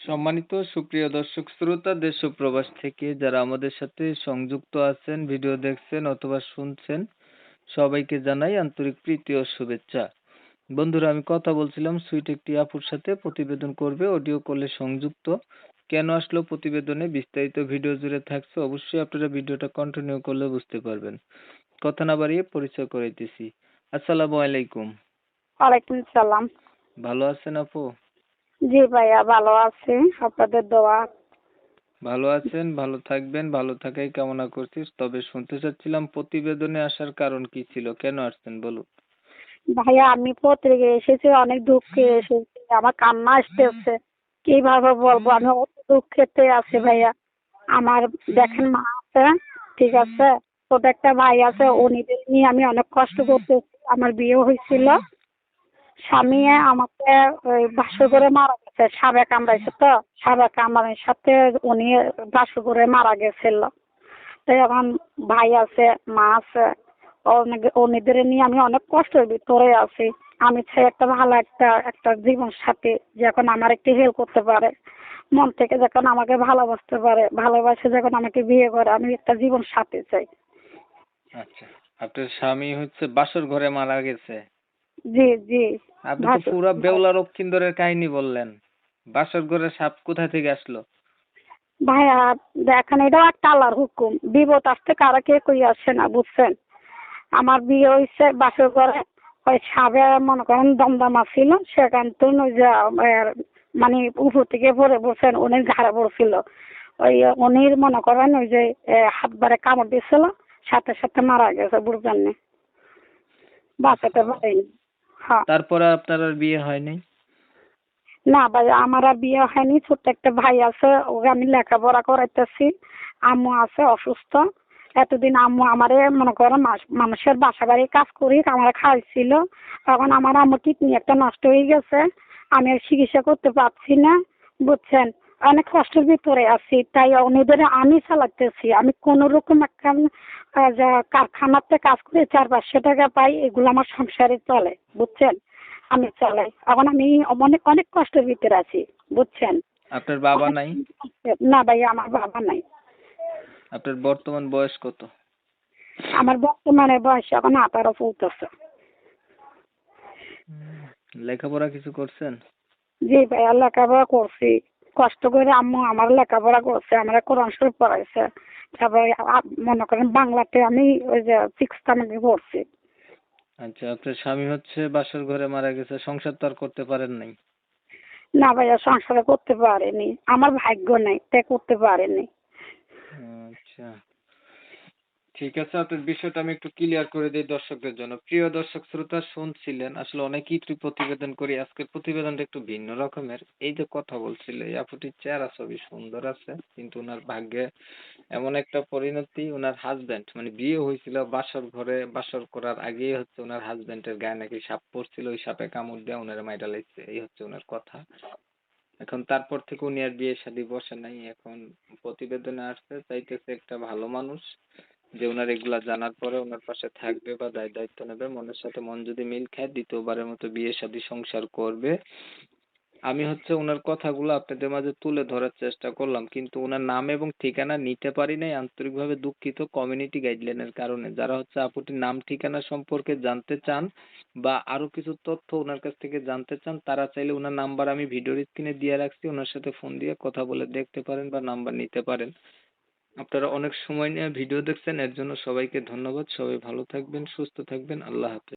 সম্মানিত সুপ্রিয় দর্শক শ্রোতা দেশ ও প্রবাস থেকে যারা আমাদের সাথে সংযুক্ত আছেন, ভিডিও দেখছেন অথবা শুনছেন, সবাইকে জানাই আন্তরিক প্রীতি ও শুভেচ্ছা। বন্ধুরা, আমি কথা বলছিলাম সুইট একটি আপুর সাথে, প্রতিবেদন করবে, অডিও কলে সংযুক্ত। কেন আসলো প্রতিবেদনে বিস্তারিত ভিডিও জুড়ে থাকছে, অবশ্যই আপনারা ভিডিওটা কন্টিনিউ করলে বুঝতে পারবেন। কথা না বাড়িয়ে পরিচয় করাইতেছি। আসসালামু আলাইকুম। ওয়ালাইকুম সালাম। ভালো আছেন আপু? জি ভাইয়া, ভালো আছি, আপনাদের দোয়া। ভালো আছেন, ভালো থাকবেন, ভালো থাকাই কামনা করছি। তবে শুনতে চাচ্ছিলাম প্রতিবেদনে আসার কারণ কি ছিল, কেন আসছেন বলুন। ভাইয়া, আমি পত্রিকায় এসেছি, অনেক দুঃখে এসেছি, আমার কান্না আসতেছে। কিভাবে বলবো, আমি অত দুঃখেতে আছি ভাইয়া। আমার দেখেন, মা আছে, ঠিক আছে, ছোট একটা ভাই আছে, উনিদের নিয়ে আমি অনেক কষ্ট করতেছি। আমার বিয়ে হয়েছিল, স্বামী আমাকে ওই বাসর করে মারা গেছে, সাপে কামড়াইছে, তো সাপে কামড়ানোর সাথে উনি বাসর করে মারা গেছিল। তো এখন ভাই আছে, মা আছে, ওদের নিয়ে আমি অনেক কষ্টের ভিতরে আছি। আমি চাই একটা ভালো একটা একটা জীবন সাথী, যখন আমার একটু হেল্প করতে পারে, মন থেকে যখন আমাকে ভালোবাসতে পারে, ভালোবাসে যখন আমাকে বিয়ে করে, আমি একটা জীবন সাথী চাই। আচ্ছা, আপনার স্বামী হচ্ছে বাসর ঘরে মারা গেছে? জি জি। আপনি তো ভাসুর। পুরা বেউলা রক্ষিন্দরের কাহিনী বললেন। বাসর ঘরে সাপ কোথা থেকে আসলো? ভাইয়া দেখেন, এটাও একটা আল্লাহর হুকুম, বিপদ আসতে কারা কে কই আসে না, বুঝছেন। আমার বিয়ে হয়েছে বাসর ঘরে, ওই সাবে মনে করেন দমদমা ছিল, সেখান তো ওই যে মানে উপর থেকে পড়ে বসেন, উনি ঘাড়ে পড়ছিল। ওই উনির মনে করেন ওই যে হাত বারে কামড় দিয়েছিল, সাথে সাথে মারা গেছে, বুঝছেন না, বাঁচাতে পারিনি। হ্যাঁ। তারপরে আপনার আর বিয়ে হয়নি? না ভাই, আমার আর বিয়ে হয়নি। ছোট্ট একটা ভাই আছে, ওকে আমি লেখাপড়া করাইতেছি। আম্মু আছে অসুস্থ। এতদিন আম্মু আমারে মনে করো মানুষের বাসা বাড়ি কাজ করি আমার খাওয়াইছিল। তখন আমার আম্মু কিডনি একটা নষ্ট হয়ে গেছে, আমি আর চিকিৎসা করতে পারছি না, বুঝছেন। অনেক কষ্টের ভিতরে আছি, তাই ওদের আমি চালাতেছি। আমি কোন রকম একটা কারখানাতে কাজ করে 400-500 টাকা পাই, এগুলো আমার সংসারে চলে, বুঝছেন। আমি চালাই। এখন আমি অনেক অনেক কষ্টের ভিতরে আছি, বুঝছেন। আপনার বাবা নাই? না ভাই, আমার বাবা নাই। আপনার বর্তমান বয়স কত? আমার বর্তমানে বয়স এখন 18 চলতেছে। লেখাপড়া কিছু করছেন? জি ভাইয়া, লেখাপড়া করছি। কষ্ট করে আম্মু আমার লেখাপড়া করছে, আমার কোরআন শরীফ পড়াইছে। তারপরে মনে করেন বাংলাতে আমি ওই যে 6 টাকে পড়ছি। আচ্ছা, আপনার স্বামী হচ্ছে বাসর ঘরে মারা গেছে, সংসার তো আর করতে পারেন নাই? না ভাইয়া, সংসারে করতে পারেনি, আমার ভাগ্য নাই, তাই করতে পারেনি। আচ্ছা, ঠিক আছে, আপনার বিষয়টা আমি একটু ক্লিয়ার করে দিই দর্শকদের জন্য। প্রিয় দর্শক শ্রোতা, শুনছিলেন আসলে অনেকেই একটু প্রতিবেদন করি, আজকের প্রতিবেদনটা একটু ভিন্ন রকমের। এই যে কথা বলছিল, এই আপুটির চেহারা ছবি সুন্দর আছে, কিন্তু ওনার ভাগ্যে এমন একটা পরিণতি, ওনার হাজবেন্ড মানে বিয়ে হয়েছিল বাসর ঘরে, বাসর করার আগেই হচ্ছে ওনার হাজবেন্ডের গায়ে নাকি সাপ পড়ছিল, ওই সাপে কামড় দিয়ে ওনার মাইরা লাগছে, এই হচ্ছে ওনার কথা। এখন তারপর থেকে উনি আর বিয়ে শাদী বসে নাই। এখন প্রতিবেদনে আসছে, চাইতেছে একটা ভালো মানুষ যে ওনার এগুলা জানার পরে ওনার পাশে থাকবে বা দায় দায়িত্ব নেবে, মনের সাথে মন যদি মিল খায় দ্বিতীয়বারের মতো বিয়ে শাদী সংসার করবে। আমি হচ্ছে ওনার কথাগুলো আপনাদের মাঝে তুলে ধরার চেষ্টা করলাম, কিন্তু ওনার নাম এবং ঠিকানা নিতে পারি নাই, আন্তরিকভাবে দুঃখিত। কমিউনিটি গাইডলাইনের কারণে যারা হচ্ছে আপুটির নাম ঠিকানা সম্পর্কে জানতে চান বা আরো কিছু তথ্য ওনার কাছ থেকে জানতে চান, তারা চাইলে ওনার নাম্বার আমি ভিডিওর স্ক্রিনে দিয়ে রাখছি, ওনার সাথে ফোন দিয়ে কথা বলে দেখতে পারেন বা নাম্বার নিতে পারেন। আপনারা অনেক সময় নিয়ে ভিডিও দেখছেন, এর জন্য সবাইকে ধন্যবাদ। সবাই ভালো থাকবেন, সুস্থ থাকবেন। আল্লাহ হাফেজ।